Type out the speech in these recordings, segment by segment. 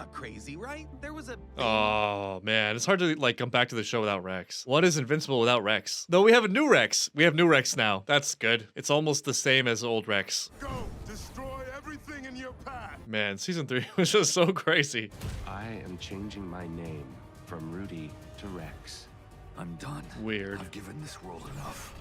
not crazy, right? There was a thing. Oh, man. It's hard to, like, come back to the show without Rex. What is Invincible without Rex? No, we have a new Rex. We have new Rex now. That's good. It's almost the same as old Rex. Go! Destroy everything in your path! Man, season 3 was just so crazy. I am changing my name from Rudy to Rex. I'm done. Weird. I've given this world enough.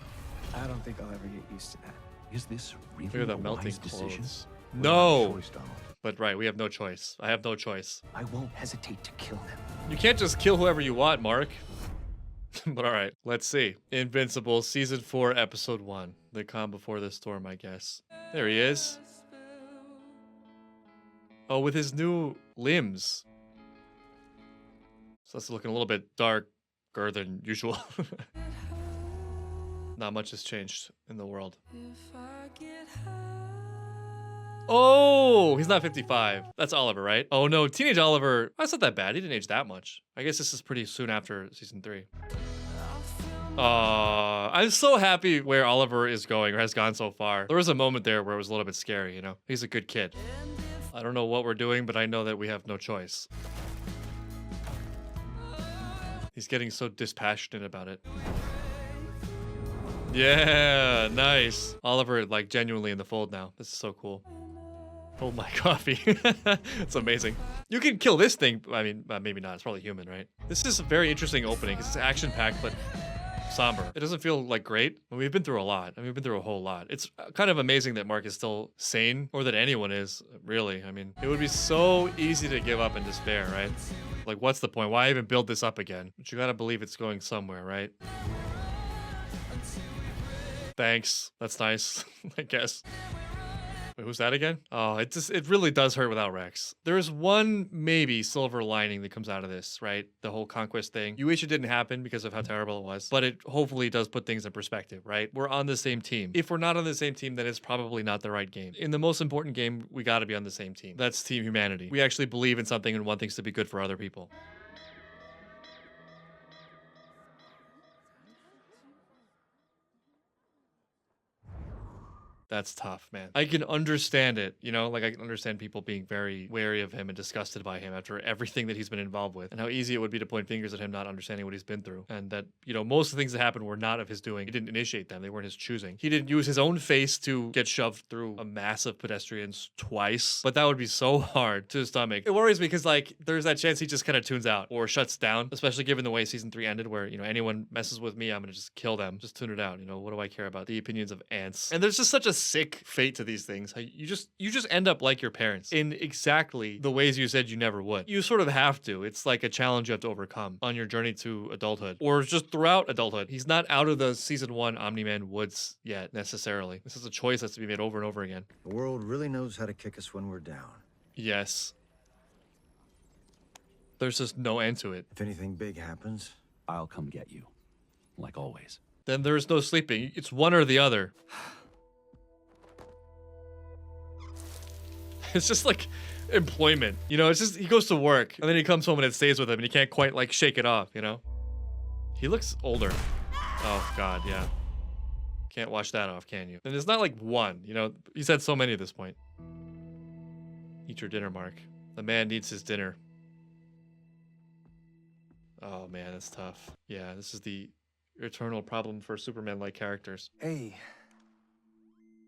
I don't think I'll ever get used to that. Is this really Look at a the melting wise decision? clothes. We don't have a No! choice, Donald. But right, we have no choice. I have no choice. I won't hesitate to kill them. You can't just kill whoever you want, Mark. But all right, let's see. Invincible, Season 4, Episode 1. The calm before the storm, I guess. There he is. Oh, with his new limbs. So that's looking a little bit darker than usual. Not much has changed in the world. Oh, he's not 55. That's Oliver, right? Oh no, teenage Oliver. That's not that bad. He didn't age that much. I guess this is pretty soon after season 3. I'm so happy where Oliver is going or has gone so far. There was a moment there where it was a little bit scary, you know? He's a good kid. I don't know what we're doing, but I know that we have no choice. He's getting so dispassionate about it. Yeah, nice. Oliver, like, genuinely in the fold now. This is so cool. Oh my coffee. It's amazing. You can kill this thing. I mean, maybe not. It's probably human, right? This is a very interesting opening because it's action-packed, but somber. It doesn't feel like great. We've been through a lot. I mean, we've been through a whole lot. It's kind of amazing that Mark is still sane, or that anyone is, really. I mean, it would be so easy to give up and despair, right? Like, what's the point? Why even build this up again? But you gotta believe it's going somewhere, right? Thanks. That's nice, I guess. Wait, who's that again? Oh, it really does hurt without Rex. There's one maybe silver lining that comes out of this, right? The whole conquest thing. You wish it didn't happen because of how terrible it was, but it hopefully does put things in perspective, right? We're on the same team. If we're not on the same team, then it's probably not the right game. In the most important game, we gotta be on the same team. That's team humanity. We actually believe in something and want things to be good for other people. That's tough, man. I can understand it, you know? Like, I can understand people being very wary of him and disgusted by him after everything that he's been involved with, and how easy it would be to point fingers at him not understanding what he's been through. And that, you know, most of the things that happened were not of his doing. He didn't initiate them. They weren't his choosing. He didn't use his own face to get shoved through a mass of pedestrians twice, but that would be so hard to stomach. It worries me because, like, there's that chance he just kind of tunes out or shuts down, especially given the way season 3 ended, where, you know, anyone messes with me, I'm gonna just kill them. Just tune it out. You know, what do I care about the opinions of ants? And there's just such a sick fate to these things. You just end up like your parents in exactly the ways you said you never would. You sort of have to. It's like a challenge you have to overcome on your journey to adulthood, or just throughout adulthood. He's not out of the season 1 Omni-Man woods yet, necessarily. This is a choice that's to be made over and over again. The world really knows how to kick us when we're down. Yes. There's just no end to it. If anything big happens, I'll come get you, like always. Then there's no sleeping. It's one or the other. It's just like employment, you know, it's just, he goes to work and then he comes home and it stays with him and he can't quite like shake it off, you know? He looks older. Oh God, yeah. Can't wash that off, can you? And it's not like one, you know, he's had so many at this point. Eat your dinner, Mark. The man needs his dinner. Oh man, that's tough. Yeah, this is the eternal problem for Superman-like characters. Hey.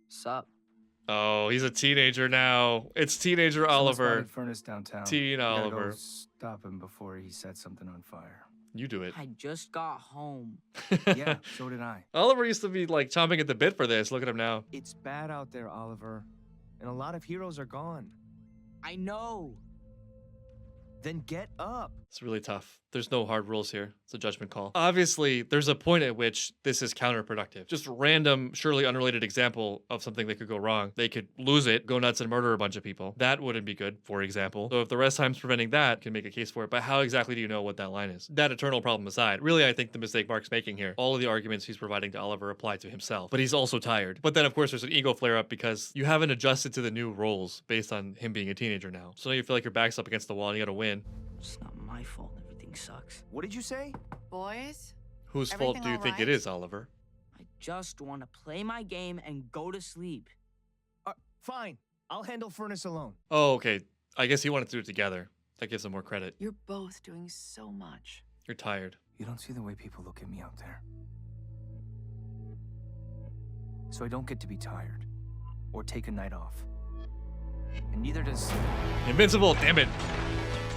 Sup? Oh, he's a teenager now. It's teenager Oliver. Someone spotted Furnace downtown. Teen We gotta Oliver. go stop him before he set something on fire. You do it. I just got home. Yeah, so did I. Oliver used to be like chomping at the bit for this. Look at him now. It's bad out there, Oliver. And a lot of heroes are gone. I know. Then get up. It's really tough. There's no hard rules here. It's a judgment call. Obviously, there's a point at which this is counterproductive. Just random, surely unrelated example of something that could go wrong. They could lose it, go nuts and murder a bunch of people. That wouldn't be good, for example. So if the rest time's preventing that, can make a case for it. But how exactly do you know what that line is? That eternal problem aside, really I think the mistake Mark's making here, all of the arguments he's providing to Oliver apply to himself. But he's also tired. But then of course there's an ego flare up because you haven't adjusted to the new roles based on him being a teenager now. So now you feel like your back's up against the wall and you gotta win. It's not my fault. Everything sucks. What did you say? Boys? Whose fault do you think it is, Oliver? I just want to play my game and go to sleep. Fine. I'll handle Furnace alone. Oh, okay. I guess he wanted to do it together. That gives him more credit. You're both doing so much. You're tired. You don't see the way people look at me out there. So I don't get to be tired or take a night off. And neither does... Invincible, damn it.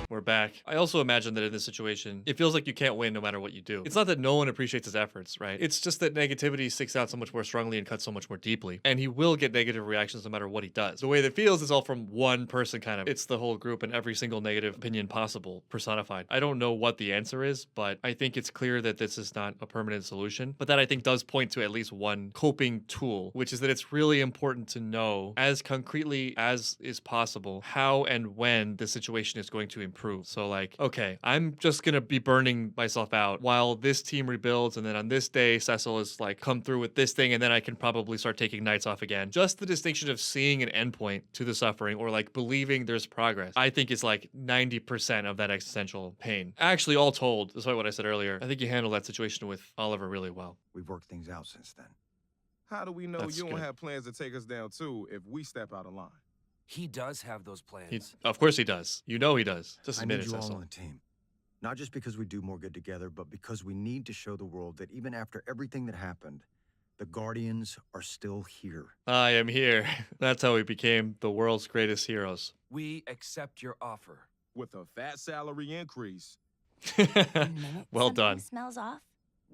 We're back. I also imagine that in this situation, it feels like you can't win no matter what you do. It's not that no one appreciates his efforts, right? It's just that negativity sticks out so much more strongly and cuts so much more deeply. And he will get negative reactions no matter what he does. The way that feels is all from one person, kind of. It's the whole group and every single negative opinion possible personified. I don't know what the answer is, but I think it's clear that this is not a permanent solution. But that I think does point to at least one coping tool, which is that it's really important to know as concretely as is possible how and when the situation is going to improve. So like, okay, I'm just gonna be burning myself out while this team rebuilds, and then on this day, Cecil is like, come through with this thing, and then I can probably start taking nights off again. Just the distinction of seeing an endpoint to the suffering, or like believing there's progress, I think is like 90% of that existential pain. Actually, all told, despite what I said earlier, I think you handled that situation with Oliver really well. We've worked things out since then. How do we know That's you don't good. have plans to take us down too if we step out of line? He does have those plans. Of course he does. You know he does. Just I admit need it, you all Cecil. on the team. Not just because we do more good together, but because we need to show the world that even after everything that happened, the Guardians are still here. I am here. That's how we became the world's greatest heroes. We accept your offer. With a fat salary increase. Well done. Smells off.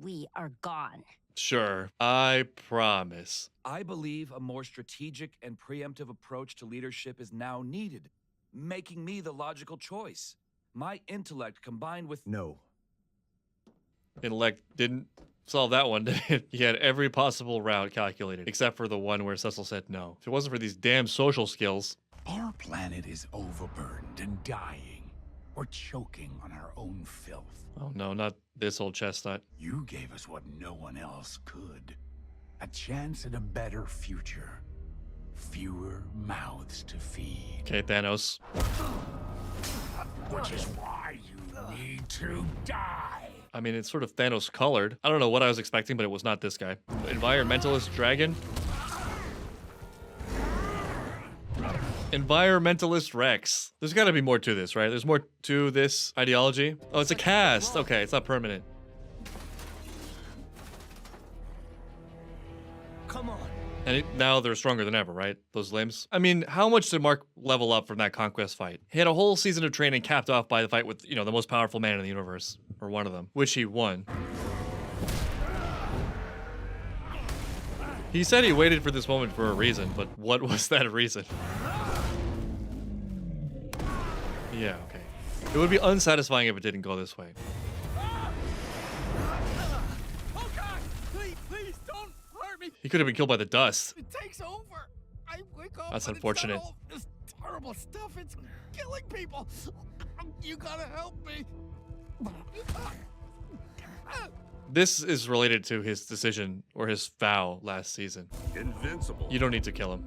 We are gone. Sure. I promise. I believe a more strategic and preemptive approach to leadership is now needed, making me the logical choice. My intellect combined with... No. Intellect didn't solve that one, did it? He had every possible route calculated, except for the one where Cecil said no. If it wasn't for these damn social skills... Our planet is overburdened and dying. We're choking on our own filth. Oh no, not this old chestnut. You gave us what no one else could. A chance at a better future. Fewer mouths to feed. Okay, Thanos. Which is why you need to die. I mean, it's sort of Thanos colored. I don't know what I was expecting, but it was not this guy. Environmentalist dragon? Environmentalist Rex. There's got to be more to this, right? There's more to this ideology. Oh, it's a cast. Okay, it's not permanent. Come on. And now they're stronger than ever, right? Those limbs. I mean, how much did Mark level up from that Conquest fight? He had a whole season of training capped off by the fight with, you know, the most powerful man in the universe. Or one of them. Which he won. He said he waited for this moment for a reason, but what was that reason? Yeah, okay. It would be unsatisfying if it didn't go this way. Oh God! Please don't hurt me. He could have been killed by the dust. It takes over. I wake up. That's and unfortunate. It's all this terrible stuff. It's killing people. You gotta help me. This is related to his decision or his vow last season. Invincible. You don't need to kill him.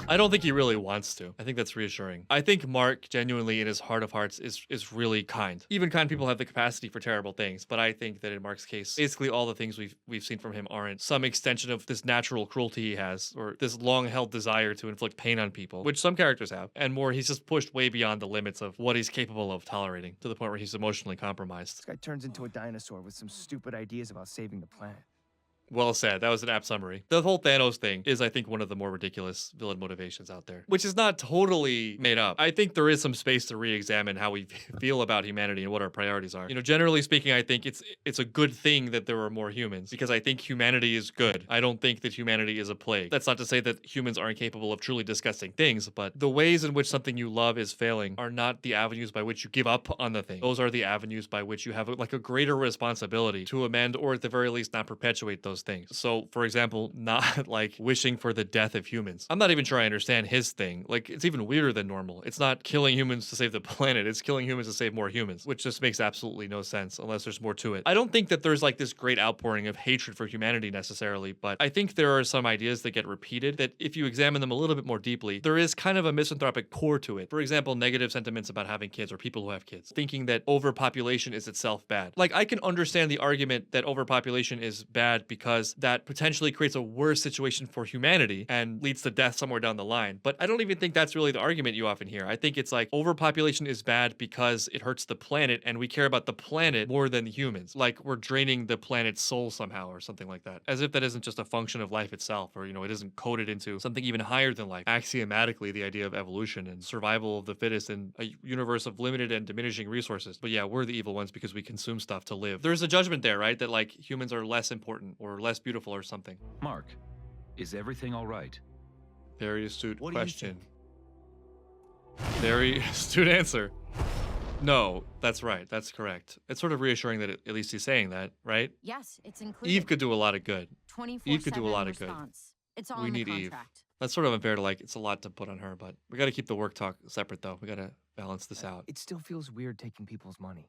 I don't think he really wants to. I think that's reassuring. I think Mark genuinely in his heart of hearts is really kind. Even kind people have the capacity for terrible things, but I think that in Mark's case, basically all the things we've seen from him aren't some extension of this natural cruelty he has or this long-held desire to inflict pain on people, which some characters have, and more he's just pushed way beyond the limits of what he's capable of tolerating to the point where he's emotionally compromised. This guy turns into a dinosaur with some stupid ideas about saving the planet. Well said. That was an apt summary. The whole Thanos thing is, I think, one of the more ridiculous villain motivations out there, which is not totally made up. I think there is some space to re-examine how we feel about humanity and what our priorities are. You know, generally speaking, I think it's a good thing that there are more humans because I think humanity is good. I don't think that humanity is a plague. That's not to say that humans aren't capable of truly disgusting things, but the ways in which something you love is failing are not the avenues by which you give up on the thing. Those are the avenues by which you have like a greater responsibility to amend or at the very least not perpetuate those things. So, for example, not like wishing for the death of humans. I'm not even sure I understand his thing. Like, it's even weirder than normal. It's not killing humans to save the planet. It's killing humans to save more humans, which just makes absolutely no sense unless there's more to it. I don't think that there's like this great outpouring of hatred for humanity necessarily, but I think there are some ideas that get repeated that if you examine them a little bit more deeply, there is kind of a misanthropic core to it. For example, negative sentiments about having kids or people who have kids, thinking that overpopulation is itself bad. Like, I can understand the argument that overpopulation is bad because because that potentially creates a worse situation for humanity and leads to death somewhere down the line. But I don't even think that's really the argument you often hear. I think it's like overpopulation is bad because it hurts the planet and we care about the planet more than humans. Like we're draining the planet's soul somehow or something like that. As if that isn't just a function of life itself, or, you know, it isn't coded into something even higher than life. Axiomatically, the idea of evolution and survival of the fittest in a universe of limited and diminishing resources. But yeah, we're the evil ones because we consume stuff to live. There's a judgment there, right? That like humans are less important or less beautiful or something. Mark, is everything all right? Very astute What do you question. Very astute answer. No, that's right. That's correct. It's sort of reassuring that at least he's saying that, right? Yes, it's included. Eve could do a lot of good. 24/7 Eve could do a lot of good. response. It's all We in the need Eve. contract. That's sort of unfair to like, it's a lot to put on her, but we got to keep the work talk separate though. We got to balance this out. It still feels weird taking people's money.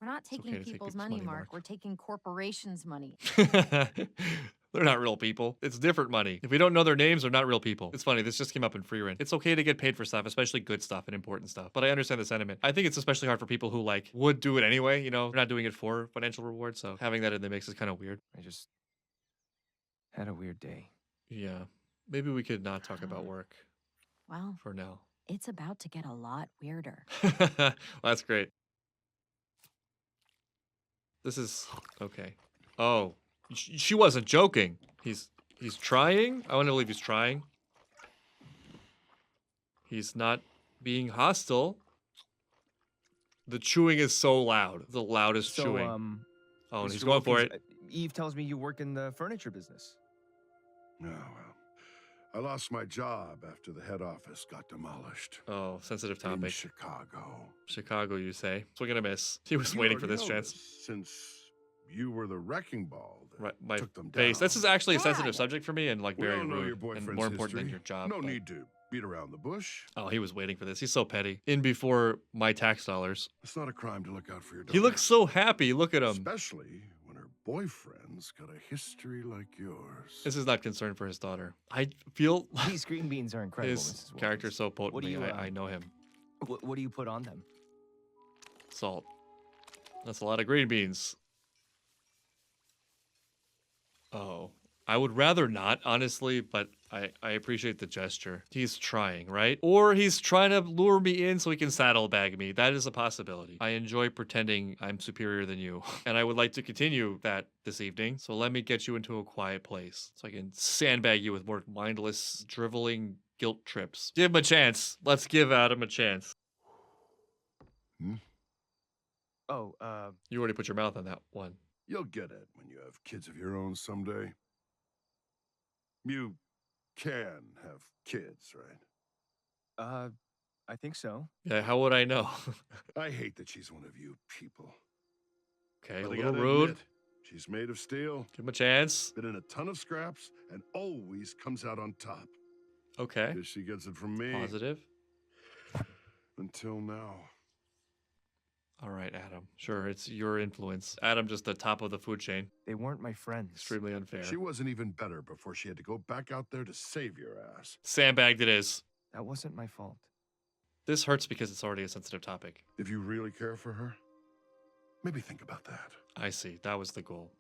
We're not okay taking to take people's people's money, money, Mark. Mark. We're taking corporations' money. They're not real people. It's different money. If we don't know their names, they're not real people. It's funny, this just came up in free rent. It's okay to get paid for stuff, especially good stuff and important stuff. But I understand the sentiment. I think it's especially hard for people who like would do it anyway, you know, they're not doing it for financial reward. So having that in the mix is kind of weird. I just had a weird day. Yeah. Maybe we could not talk about work Well, for now. it's about to get a lot weirder. Well, that's great. This is okay. Oh, she wasn't joking. He's trying. I want to believe he's trying. He's not being hostile. The chewing is so loud. The loudest chewing. Oh, and Mr. he's going for Wilkins, it. Eve tells me you work in the furniture business. Oh, well. I lost my job after the head office got demolished. Oh, sensitive In topic. Chicago. Chicago, you say? Swing and a miss. He was You waiting for already this know chance. Since you were the wrecking ball that Right, my took them face. down. This is actually a sensitive subject for me and like We very all know your rude boyfriend's and more important than history. your job. No but- need to beat around the bush. Oh, he was waiting for this. He's so petty. In before my tax dollars. It's not a crime to look out for your daughter. He looks so happy. Look at him. Especially when her boyfriend's got a history like yours. This is not concern for his daughter. I feel These green beans are incredible, his Mrs. Wilkins. character so potent. What do you, I know him. What do you put on them? Salt. That's a lot of green beans. Oh, I would rather not, honestly, but I appreciate the gesture. He's trying, right? Or he's trying to lure me in so he can saddlebag me. That is a possibility. I enjoy pretending I'm superior than you, and I would like to continue that this evening. So let me get you into a quiet place so I can sandbag you with more mindless, driveling guilt trips. Give him a chance. Let's give Adam a chance. Oh, You already put your mouth on that one. You'll get it when you have kids of your own someday. You can have kids, right? I think so. Yeah, how would I know? I hate that she's one of you people. Okay, a But I little gotta rude. admit, she's made of steel, Give him a chance. been in a ton of scraps, and always comes out on top. Okay. Guess she gets it from me. Positive. Until now. All right, Adam. Sure, it's your influence. Adam just the top of the food chain. They weren't my friends. Extremely unfair. She wasn't even better before she had to go back out there to save your ass. Sandbagged it is. That wasn't my fault. This hurts because it's already a sensitive topic. If you really care for her, maybe think about that. I see. That was the goal.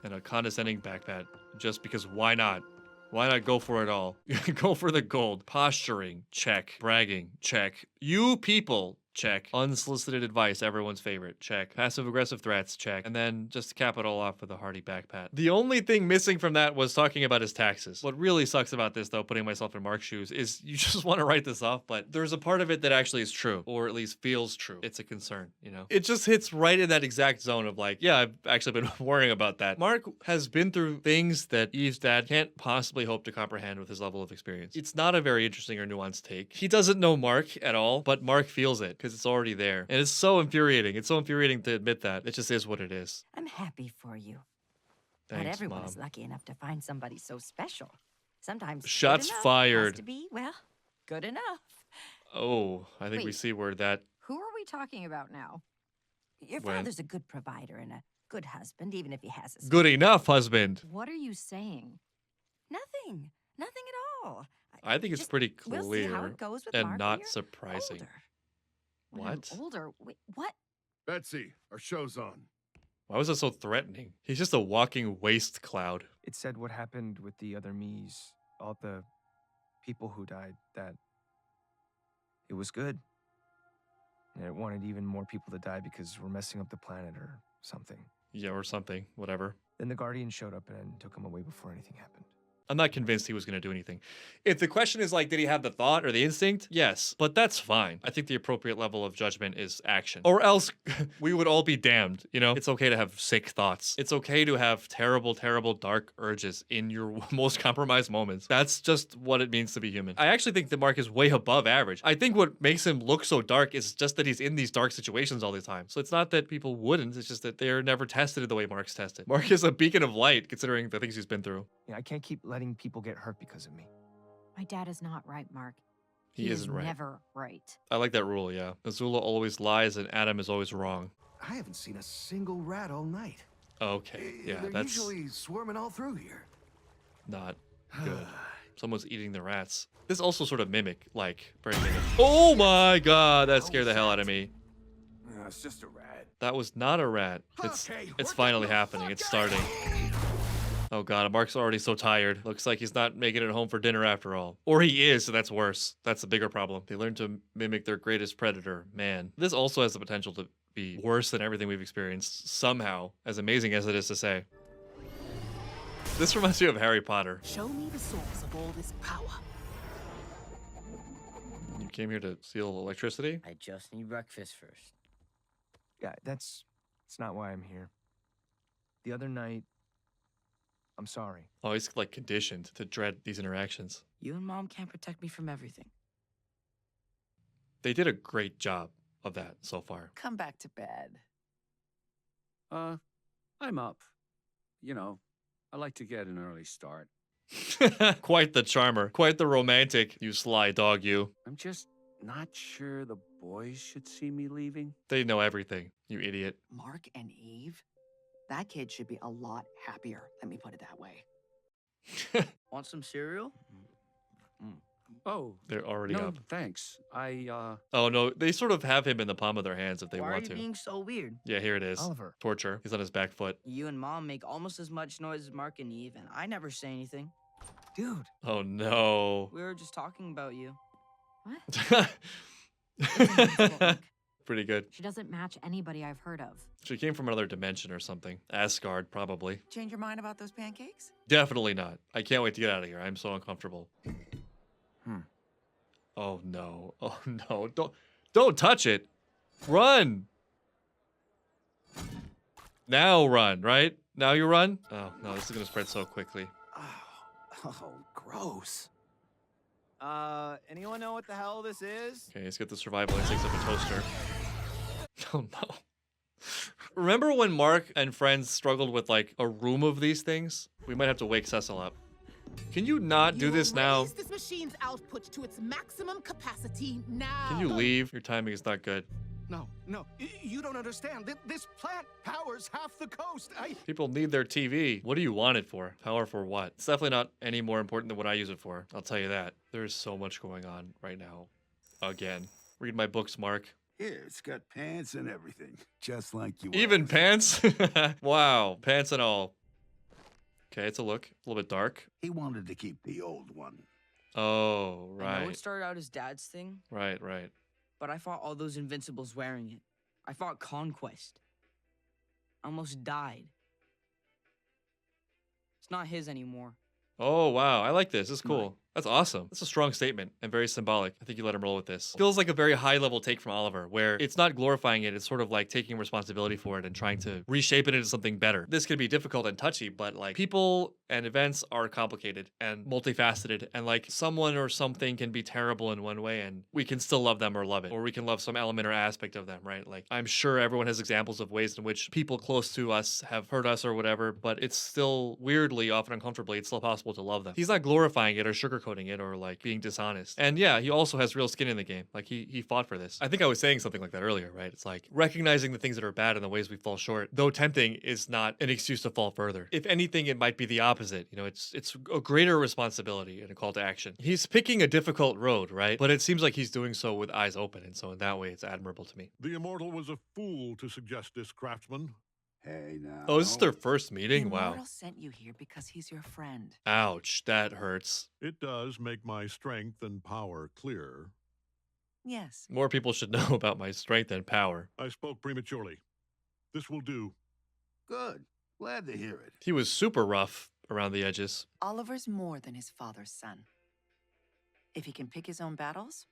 And a condescending backpat just because why not? Why not go for it all? Go for the gold. Posturing, check. Bragging, check. You people, check. Unsolicited advice, everyone's favorite, check. Passive-aggressive threats, check. And then just to cap it all off with a hearty backpat. The only thing missing from that was talking about his taxes. What really sucks about this, though, putting myself in Mark's shoes, is you just want to write this off, but there's a part of it that actually is true, or at least feels true. It's a concern, you know? It just hits right in that exact zone of like, yeah, I've actually been worrying about that. Mark has been through things that Eve's dad can't possibly hope to comprehend with his level of experience. It's not a very interesting or nuanced take. He doesn't know Mark at all, but Mark feels it because it's already there. And it's so infuriating. It's so infuriating to admit that. It just is what it is. I'm happy for you. Thanks, Not everyone Mom. is lucky enough to find somebody so special. Sometimes Shots good enough fired. has to be, well, good enough. Oh, I think we Wait. see where that... Who are we talking about now? Your When- father's a good provider and a good husband, even if he has a... Good enough, husband. What are you saying? Nothing. Nothing at all. I think it's Just- pretty we'll see how clear it goes with and Mark when not you're surprising. older. When I'm What? older? Wait, what? Betsy, our show's on. Why was that so threatening? He's just a walking waste cloud. It said what happened with the other me's, all the people who died, that it was good. And it wanted even more people to die because we're messing up the planet or something. Yeah, or something. Whatever. Then the Guardian showed up and took him away before anything happened. I'm not convinced he was going to do anything. If the question is like, did he have the thought or the instinct? Yes, but that's fine. I think the appropriate level of judgment is action. Or else we would all be damned, you know? It's okay to have sick thoughts. It's okay to have terrible, terrible dark urges in your most compromised moments. That's just what it means to be human. I actually think that Mark is way above average. I think what makes him look so dark is just that he's in these dark situations all the time. So it's not that people wouldn't, it's just that they're never tested the way Mark's tested. Mark is a beacon of light considering the things he's been through. Yeah, I can't keep letting people get hurt because of me. My dad is not right, Mark. He isn't right. Never right. I like that rule, yeah. Azula always lies and Adam is always wrong. I haven't seen a single rat all night. Okay, yeah, They're that's usually swarming all through here. not good. Someone's eating the rats. This also sort of mimic, like, very mimic. Oh my god, that scared the hell out of me. It's just a rat. That was not a rat. It's finally happening. It's starting. Oh god, Mark's already so tired. Looks like he's not making it home for dinner after all. Or he is, so that's worse. That's the bigger problem. They learn to mimic their greatest predator, man. This also has the potential to be worse than everything we've experienced, somehow, as amazing as it is to say. This reminds me of Harry Potter. Show me the source of all this power. You came here to steal electricity? I just need breakfast first. Yeah, that's not why I'm here. The other night, I'm sorry. Oh, he's like conditioned to dread these interactions. You and Mom can't protect me from everything. They did a great job of that so far. Come back to bed. I'm up. You know, I like to get an early start. Quite the charmer. Quite the romantic, you sly dog, you. I'm just not sure the boys should see me leaving. They know everything, you idiot. Mark and Eve? That kid should be a lot happier, let me put it that way. Want some cereal? Oh, they're already no, up. Thanks. Oh no, they sort of have him in the palm of their hands if they Why want are to. you being so weird? Yeah, here it is. Oliver. Torture. He's on his back foot. You and Mom make almost as much noise as Mark and Eve, and I never say anything. Dude. Oh no. We were just talking about you. What? Pretty good. She doesn't match anybody I've heard of. She came from another dimension or something. Asgard, probably. Change your mind about those pancakes? Definitely not. I can't wait to get out of here. I'm so uncomfortable. Oh no. Oh no. Don't touch it. Run. Now run, right? Now you run? Oh no, this is gonna spread so quickly. Oh, gross. Anyone know what the hell this is? Okay, let's get the survival instincts of a toaster. Oh no. Remember when Mark and friends struggled with like a room of these things? We might have to wake Cecil up. Can you not do this now? Raise this machine's output to its maximum capacity now. Can you leave? Your timing is not good. No, you don't understand. This plant powers half the coast. People need their TV. What do you want it for? Power for what? It's definitely not any more important than what I use it for. I'll tell you that. There's so much going on right now. Again. Read my books, Mark. Here, it's got pants and everything. Just like you Even asked. pants? Wow, pants and all. Okay, it's a look. A little bit dark. He wanted to keep the old one. Oh, I know right. it started out as Dad's thing, Right. but I fought all those Invincibles wearing it. I fought Conquest. I almost died. It's not his anymore. Oh, wow. I like this. This is cool. That's awesome. That's a strong statement and very symbolic. I think you let him roll with this. Feels like a very high level take from Oliver, where it's not glorifying it. It's sort of like taking responsibility for it and trying to reshape it into something better. This could be difficult and touchy, but like people and events are complicated and multifaceted. And like someone or something can be terrible in one way and we can still love them or love it. Or we can love some element or aspect of them, right? Like I'm sure everyone has examples of ways in which people close to us have hurt us or whatever, but it's still weirdly, often uncomfortably, it's still possible to love them. He's not glorifying it or sugarcoating it or like being dishonest. And yeah, he also has real skin in the game. Like he fought for this. I think I was saying something like that earlier, right? It's like recognizing the things that are bad and the ways we fall short, though tempting, is not an excuse to fall further. If anything, it might be the opposite. You know, it's a greater responsibility and a call to action. He's picking a difficult road, right? But it seems like he's doing so with eyes open. And so in that way, it's admirable to me. The Immortal was a fool to suggest this, craftsman. Hey, now. Oh, this is their first meeting? The Wow. Immortal sent you here because he's your friend. Ouch, that hurts. It does make my strength and power clearer. Yes. More people should know about my strength and power. I spoke prematurely. This will do. Good. Glad to hear it. He was super rough around the edges. Oliver's more than his father's son. If he can pick his own battles,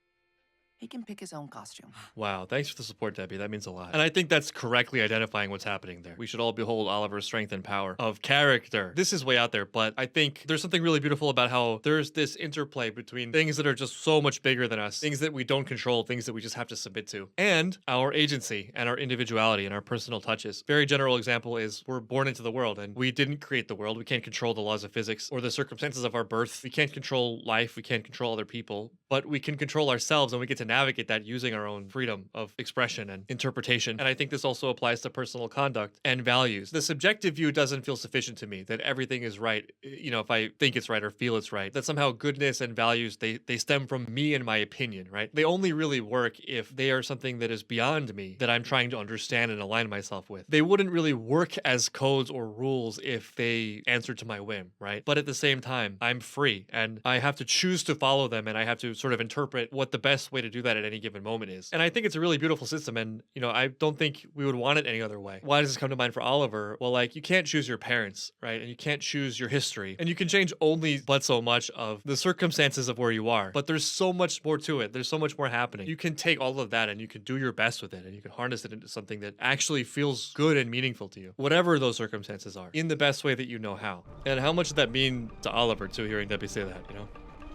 he can pick his own costume. Wow, thanks for the support, Debbie. That means a lot. And I think that's correctly identifying what's happening there. We should all behold Oliver's strength and power of character. This is way out there, but I think there's something really beautiful about how there's this interplay between things that are just so much bigger than us, things that we don't control, things that we just have to submit to, and our agency and our individuality and our personal touches. Very general example is we're born into the world and we didn't create the world. We can't control the laws of physics or the circumstances of our birth. We can't control life. We can't control other people, but we can control ourselves and we get to navigate that using our own freedom of expression and interpretation. And I think this also applies to personal conduct and values. The subjective view doesn't feel sufficient to me that everything is right. You know, if I think it's right or feel it's right, that somehow goodness and values, they stem from me and my opinion, right? They only really work if they are something that is beyond me, that I'm trying to understand and align myself with. They wouldn't really work as codes or rules if they answer to my whim, right? But at the same time, I'm free and I have to choose to follow them, and I have to sort of interpret what the best way to do that at any given moment is. And I think it's a really beautiful system, and you know, I don't think we would want it any other way. Why does this come to mind for Oliver? Well, like, you can't choose your parents, right? And you can't choose your history, and you can change only but so much of the circumstances of where you are, but there's so much more to it. There's so much more happening. You can take all of that and you can do your best with it, and you can harness it into something that actually feels good and meaningful to you, whatever those circumstances are, in the best way that you know how. And how much did that mean to Oliver too, hearing Debbie say that, you know?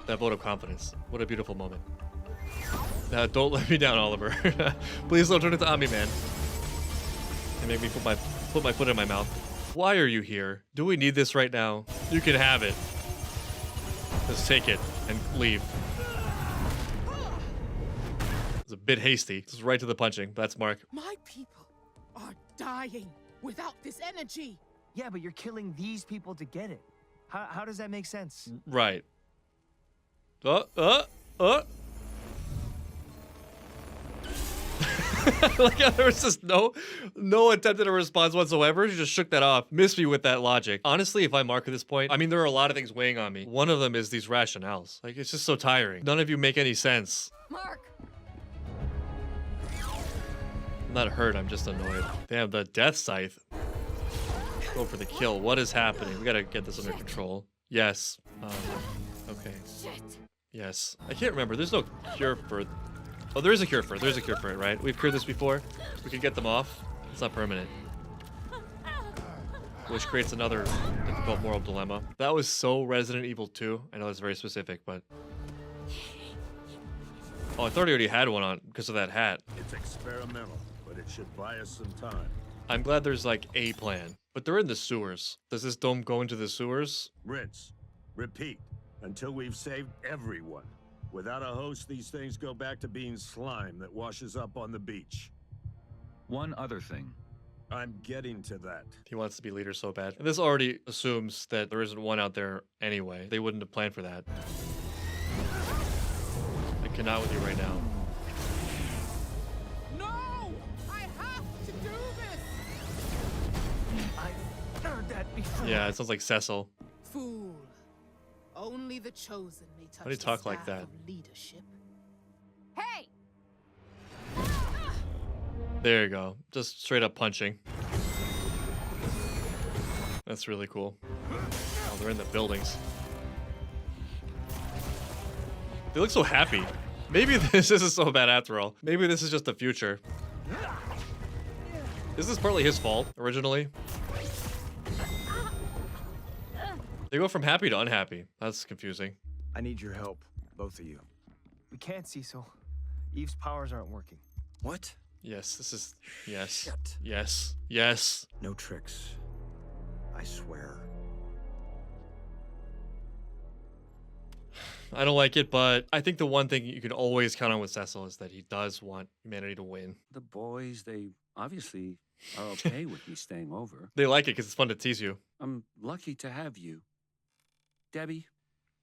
That vote of confidence. What a beautiful moment. Don't let me down, Oliver. Please don't turn into Omni-Man and make me put my foot in my mouth. Why are you here? Do we need this right now? You can have it. Just take it and leave. It's a bit hasty. Just right to the punching. That's Mark. My people are dying without this energy. Yeah, but you're killing these people to get it. How does that make sense? Right. Like, there was just no attempt at a response whatsoever. She just shook that off. Missed me with that logic. Honestly, if I mark at this point, I mean, there are a lot of things weighing on me. One of them is these rationales. Like, it's just so tiring. None of you make any sense. Mark. I'm not hurt, I'm just annoyed. Damn, the death scythe. Go for the kill. What is happening? We gotta get this under control. Yes. Okay. Yes. I can't remember. There's no cure for... Oh, there is a cure for it. There's a cure for it, right? We've cured this before. We can get them off. It's not permanent. Which creates another difficult moral dilemma. That was so Resident Evil 2. I know it's very specific, but... Oh, I thought he already had one on because of that hat. It's experimental, but it should buy us some time. I'm glad there's like a plan. But they're in the sewers. Does this dome go into the sewers? Rinse. Repeat. Until we've saved everyone. Without a host, these things go back to being slime that washes up on the beach. One other thing. I'm getting to that. He wants to be leader so bad. And this already assumes that there isn't one out there anyway. They wouldn't have planned for that. I cannot with you right now. No! I have to do this! I heard that before. Yeah, it sounds like Cecil. Fool. Only the chosen may touch Why do you the talk like staff that? of leadership. Hey! There you go. Just straight up punching. That's really cool. Oh, they're in the buildings. They look so happy. Maybe this isn't so bad after all. Maybe this is just the future. Is this partly his fault, originally? They go from happy to unhappy. That's confusing. I need your help, both of you. We can't, Cecil. Eve's powers aren't working. What? Yes, this is... Yes. Shit. Yes. Yes. No tricks. I swear. I don't like it, but I think the one thing you can always count on with Cecil is that he does want humanity to win. The boys, they obviously are okay with me staying over. They like it because it's fun to tease you. I'm lucky to have you. Debbie,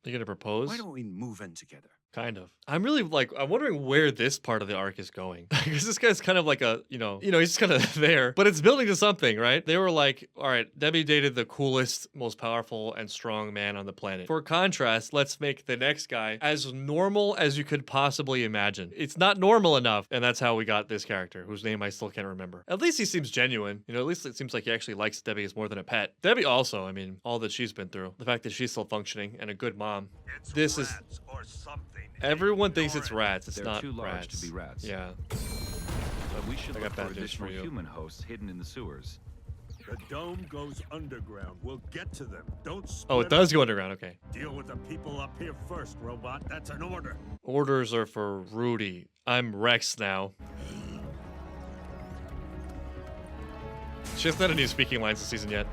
You gonna propose? Why don't we move in together? Kind of. I'm really like, I'm wondering where this part of the arc is going. Because this guy's kind of like a, he's just kind of there, but it's building to something, right? They were like, all right, Debbie dated the coolest, most powerful and strong man on the planet. For contrast, let's make the next guy as normal as you could possibly imagine. It's not normal enough. And that's how we got this character, whose name I still can't remember. At least he seems genuine. At least it seems like he actually likes Debbie as more than a pet. Debbie also, I mean, all that she's been through. The fact that she's still functioning and a good mom. This is... Everyone thinks it's rats. It's They're not too large rats. to be rats. Yeah. But we should I look got for bad news additional for you. human hosts hidden in the sewers. The dome goes underground. We'll get to them. Don't Oh, it split does up. go underground. Okay. Deal with the people up here first, robot. That's an order. Orders are for Rudy. I'm Rex now. She hasn't had any speaking lines this season yet.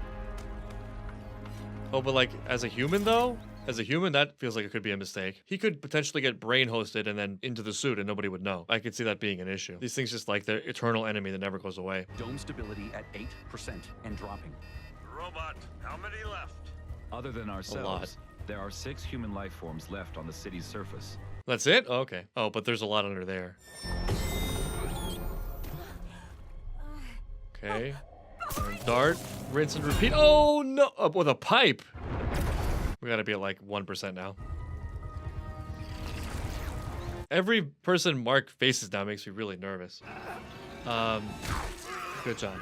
Oh, but like, as a human though? As a human, that feels like it could be a mistake. He could potentially get brain hosted and then into the suit and nobody would know. I could see that being an issue. These things just like the eternal enemy that never goes away. Dome stability at 8% and dropping. Robot, how many left? Other than ourselves, there are 6 human life forms left on the city's surface. That's it? Oh, okay. Oh, but there's a lot under there. Okay. Dart, rinse and repeat. Oh no! With a pipe. We gotta be at like 1% now. Every person Mark faces now makes me really nervous. Good job.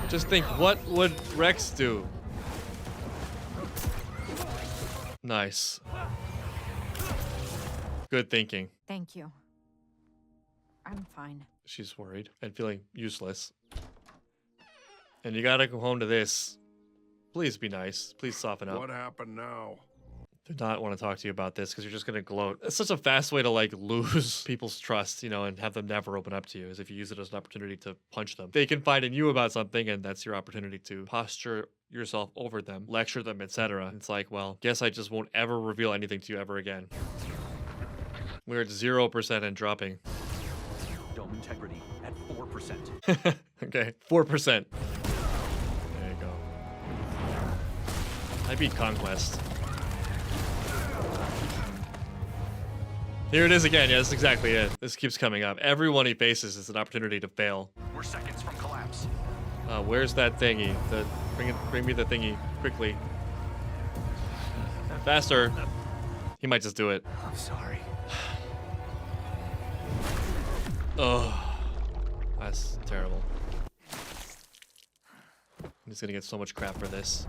Just think, what would Rex do? Nice. Good thinking. Thank you. I'm fine. She's worried and feeling useless. And you gotta go home to this. Please be nice. Please soften up. What happened now? Do not want to talk to you about this because you're just going to gloat. It's such a fast way to like lose people's trust, and have them never open up to you, as if you use it as an opportunity to punch them. They confide in you about something and that's your opportunity to posture yourself over them, lecture them, etc. It's like, well, guess I just won't ever reveal anything to you ever again. We're at 0% and dropping. Dome integrity at 4%. Okay, 4%. There you go. I beat Conquest. Here it is again. Yeah, that's exactly it. This keeps coming up. Everyone he faces is an opportunity to fail. We're seconds from collapse. Where's that thingy? Bring me the thingy quickly. Faster. He might just do it. I'm sorry. Oh, that's terrible. He's gonna get so much crap for this.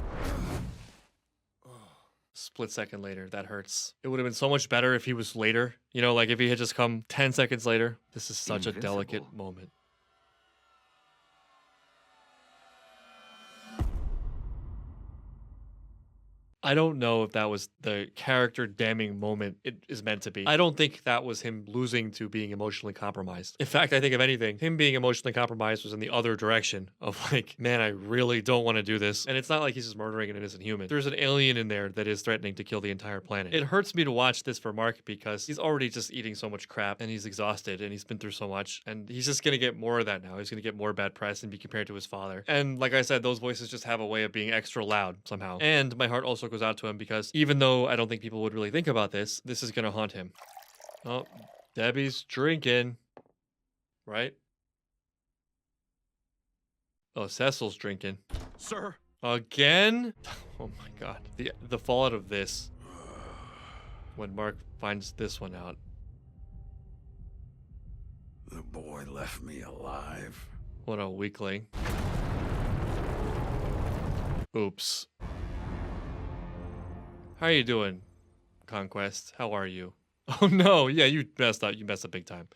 Split second later, that hurts. It would have been so much better if he was later. Like if he had just come 10 seconds later. This is such a delicate moment. I don't know if that was the character damning moment it is meant to be. I don't think that was him losing to being emotionally compromised. In fact, I think if anything, him being emotionally compromised was in the other direction of like, man, I really don't want to do this. And it's not like he's just murdering an innocent human. There's an alien in there that is threatening to kill the entire planet. It hurts me to watch this for Mark because he's already just eating so much crap and he's exhausted and he's been through so much and he's just going to get more of that now. He's going to get more bad press and be compared to his father. And like I said, those voices just have a way of being extra loud somehow. And my heart also goes out to him because even though I don't think people would really think about this, this is going to haunt him. Oh, Debbie's drinking. Right? Oh, Cecil's drinking. Sir? Again? Oh my god. The fallout of this. When Mark finds this one out. The boy left me alive. What a weakling. Oops. How are you doing, Conquest? How are you? Oh no, yeah, you messed up. You messed up big time.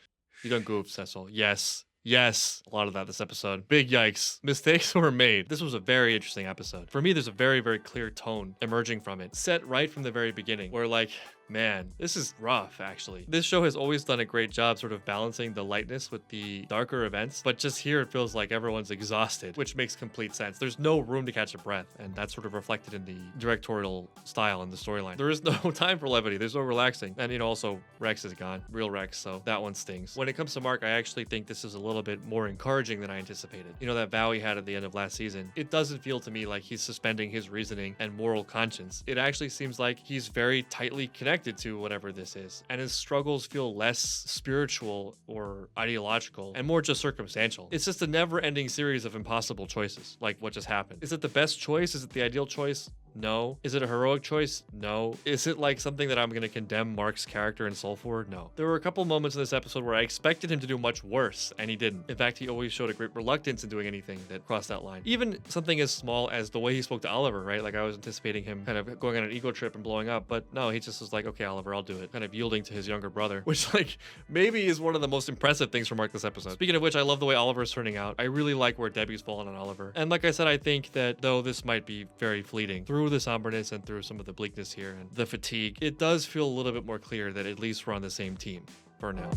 You done goofed, Cecil. Yes. Yes. A lot of that this episode. Big yikes. Mistakes were made. This was a very interesting episode. For me, there's a very, very clear tone emerging from it. Set right from the very beginning. Where like, Man, this is rough, actually. This show has always done a great job sort of balancing the lightness with the darker events, but just here it feels like everyone's exhausted, which makes complete sense. There's no room to catch a breath, and that's sort of reflected in the directorial style and the storyline. There is no time for levity. There's no relaxing. And, you know, also Rex is gone. Real Rex, so that one stings. When it comes to Mark, I actually think this is a little bit more encouraging than I anticipated. You know, that vow he had at the end of last season, it doesn't feel to me like he's suspending his reasoning and moral conscience. It actually seems like he's very tightly connected to whatever this is, and his struggles feel less spiritual or ideological and more just circumstantial. It's just a never-ending series of impossible choices, like what just happened. Is it the best choice? Is it the ideal choice? No. Is it a heroic choice? No. Is it like something that I'm going to condemn Mark's character and soul for? No. There were a couple moments in this episode where I expected him to do much worse, and he didn't. In fact, he always showed a great reluctance in doing anything that crossed that line. Even something as small as the way he spoke to Oliver, right? Like I was anticipating him kind of going on an ego trip and blowing up, but no, he just was like, okay, Oliver, I'll do it. Kind of yielding to his younger brother, which like maybe is one of the most impressive things from Mark this episode. Speaking of which, I love the way Oliver's turning out. I really like where Debbie's fallen on Oliver. And like I said, I think that though this might be very fleeting, through the somberness and through some of the bleakness here and the fatigue, it does feel a little bit more clear that at least we're on the same team for now.